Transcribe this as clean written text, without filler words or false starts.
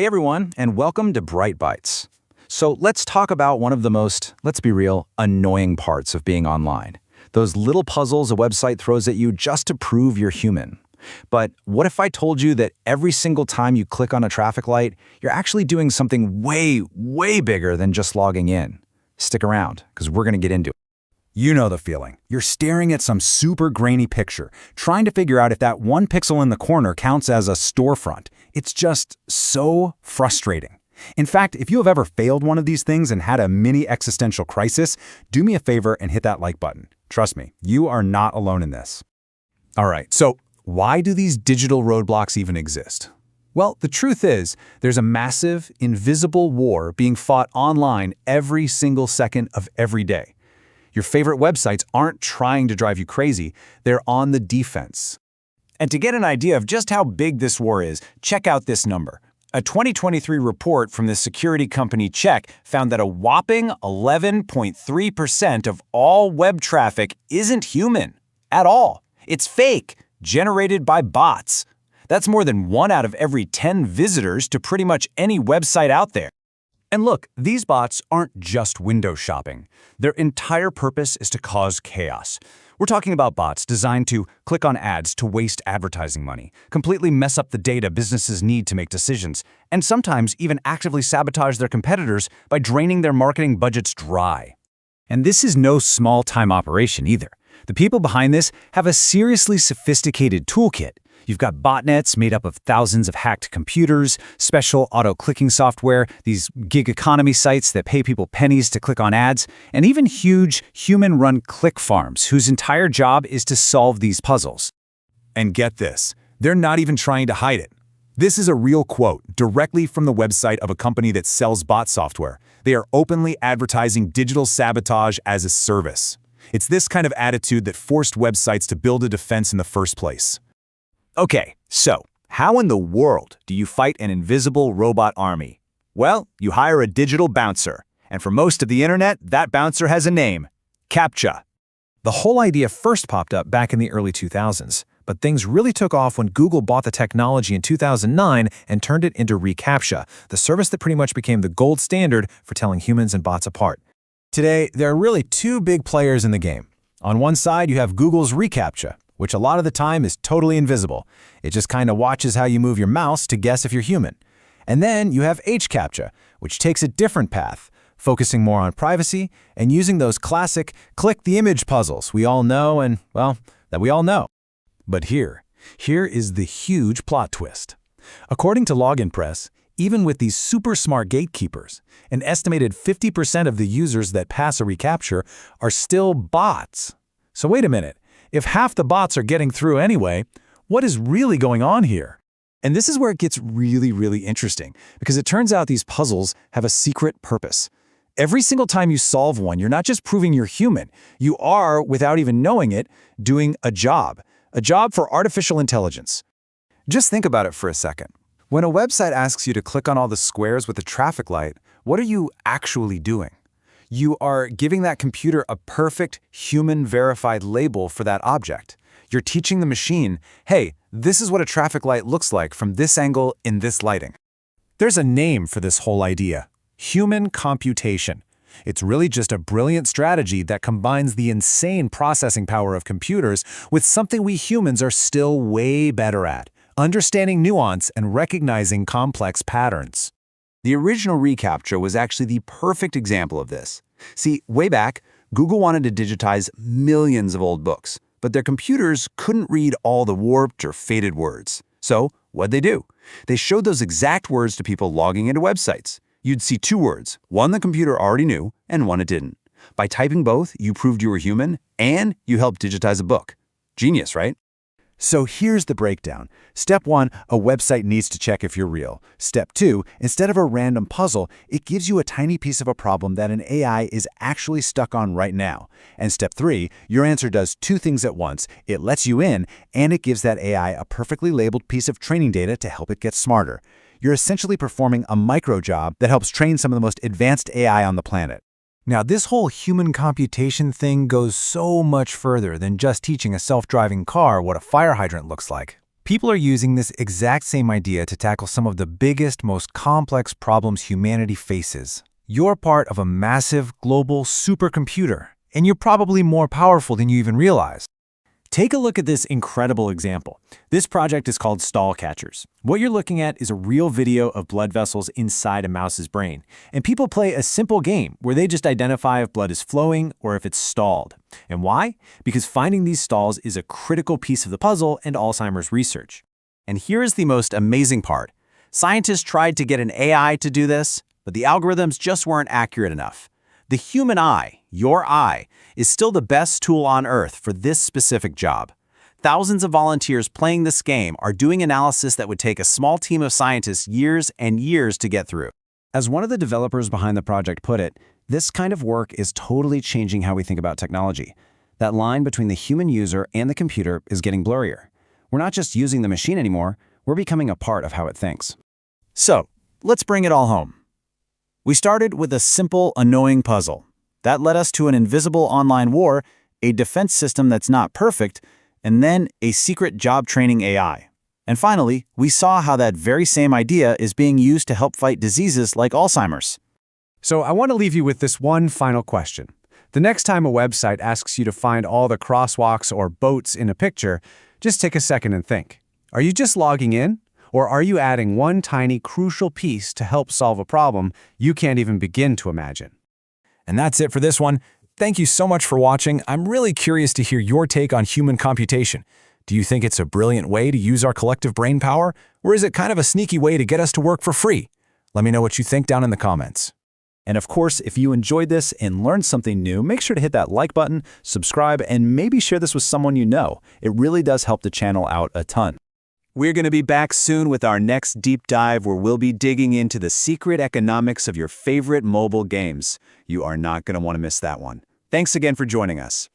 everyone, and welcome to Bright Bites. So let's talk about one of the most, let's be real, annoying parts of being online. Those little puzzles a website throws at you just to prove you're human. But what if I told you that every single time you click on a traffic light, you're actually doing something way, way bigger than just logging in? Stick around, because we're going to get into it. You know the feeling. You're staring at some super grainy picture, trying to figure out if that one pixel in the corner counts as a storefront. It's just so frustrating. In fact, if you have ever failed one of these things and had a mini existential crisis, do me a favor and hit that like button. Trust me, you are not alone in this. All right, so why do these digital roadblocks even exist? Well, the truth is, there's a massive, invisible war being fought online every single second of every day. Your favorite websites aren't trying to drive you crazy, they're on the defense. And to get an idea of just how big this war is, check out this number. A 2023 report from the security company CAPTCHA found that a whopping 11.3% of all web traffic isn't human at all. It's fake, generated by bots. That's more than 1 out of every 10 visitors to pretty much any website out there. And look, these bots aren't just window shopping. Their entire purpose is to cause chaos. We're talking about bots designed to click on ads to waste advertising money, completely mess up the data businesses need to make decisions, and sometimes even actively sabotage their competitors by draining their marketing budgets dry. And this is no small-time operation either. The people behind this have a seriously sophisticated toolkit. You've got botnets made up of thousands of hacked computers, special auto-clicking software, these gig economy sites that pay people pennies to click on ads, and even huge human-run click farms whose entire job is to solve these puzzles. And get this, they're not even trying to hide it. This is a real quote directly from the website of a company that sells bot software. They are openly advertising digital sabotage as a service. It's this kind of attitude that forced websites to build a defense in the first place. Okay, so how in the world do you fight an invisible robot army? Well, you hire a digital bouncer. And for most of the internet, that bouncer has a name: CAPTCHA. The whole idea first popped up back in the early 2000s, but things really took off when Google bought the technology in 2009 and turned it into CAPTCHA, the service that pretty much became the gold standard for telling humans and bots apart. Today, there are really two big players in the game. On one side, you have Google's CAPTCHA, which a lot of the time is totally invisible. It just kind of watches how you move your mouse to guess if you're human. And then you have CAPTCHA, which takes a different path, focusing more on privacy and using those classic click-the-image puzzles we all know and, well, that we all know. But here is the huge plot twist. According to Login Press, even with these super smart gatekeepers, an estimated 50% of the users that pass a reCAPTCHA are still bots. So wait a minute. If half the bots are getting through anyway, what is really going on here? And this is where it gets really, really interesting, because it turns out these puzzles have a secret purpose. Every single time you solve one, you're not just proving you're human. You are, without even knowing it, doing a job for artificial intelligence. Just think about it for a second. When a website asks you to click on all the squares with a traffic light, what are you actually doing? You are giving that computer a perfect human-verified label for that object. You're teaching the machine, hey, this is what a traffic light looks like from this angle in this lighting. There's a name for this whole idea: human computation. It's really just a brilliant strategy that combines the insane processing power of computers with something we humans are still way better at: understanding nuance and recognizing complex patterns. The original reCAPTCHA was actually the perfect example of this. See, way back, Google wanted to digitize millions of old books, but their computers couldn't read all the warped or faded words. So, what'd they do? They showed those exact words to people logging into websites. You'd see two words, one the computer already knew and one it didn't. By typing both, you proved you were human and you helped digitize a book. Genius, right? So here's the breakdown. Step 1, a website needs to check if you're real. Step 2, instead of a random puzzle, it gives you a tiny piece of a problem that an AI is actually stuck on right now. And Step 3, your answer does two things at once. It lets you in, and it gives that AI a perfectly labeled piece of training data to help it get smarter. You're essentially performing a micro job that helps train some of the most advanced AI on the planet. Now, this whole human computation thing goes so much further than just teaching a self-driving car what a fire hydrant looks like. People are using this exact same idea to tackle some of the biggest, most complex problems humanity faces. You're part of a massive, global supercomputer, and you're probably more powerful than you even realize. Take a look at this incredible example. This project is called Stall Catchers. What you're looking at is a real video of blood vessels inside a mouse's brain, and people play a simple game where they just identify if blood is flowing or if it's stalled. And why? Because finding these stalls is a critical piece of the puzzle in Alzheimer's research. And here is the most amazing part. Scientists tried to get an AI to do this, but the algorithms just weren't accurate enough. The human eye, your eye, is still the best tool on Earth for this specific job. Thousands of volunteers playing this game are doing analysis that would take a small team of scientists years and years to get through. As one of the developers behind the project put it, this kind of work is totally changing how we think about technology. That line between the human user and the computer is getting blurrier. We're not just using the machine anymore, we're becoming a part of how it thinks. So, let's bring it all home. We started with a simple, annoying puzzle. That led us to an invisible online war, a defense system that's not perfect, and then a secret job training AI. And finally, we saw how that very same idea is being used to help fight diseases like Alzheimer's. So I want to leave you with this one final question. The next time a website asks you to find all the crosswalks or boats in a picture, just take a second and think. Are you just logging in? Or are you adding one tiny, crucial piece to help solve a problem you can't even begin to imagine? And that's it for this one. Thank you so much for watching. I'm really curious to hear your take on human computation. Do you think it's a brilliant way to use our collective brain power, or is it kind of a sneaky way to get us to work for free? Let me know what you think down in the comments. And of course, if you enjoyed this and learned something new, make sure to hit that like button, subscribe, and maybe share this with someone you know. It really does help the channel out a ton. We're going to be back soon with our next deep dive where we'll be digging into the secret economics of your favorite mobile games. You are not going to want to miss that one. Thanks again for joining us.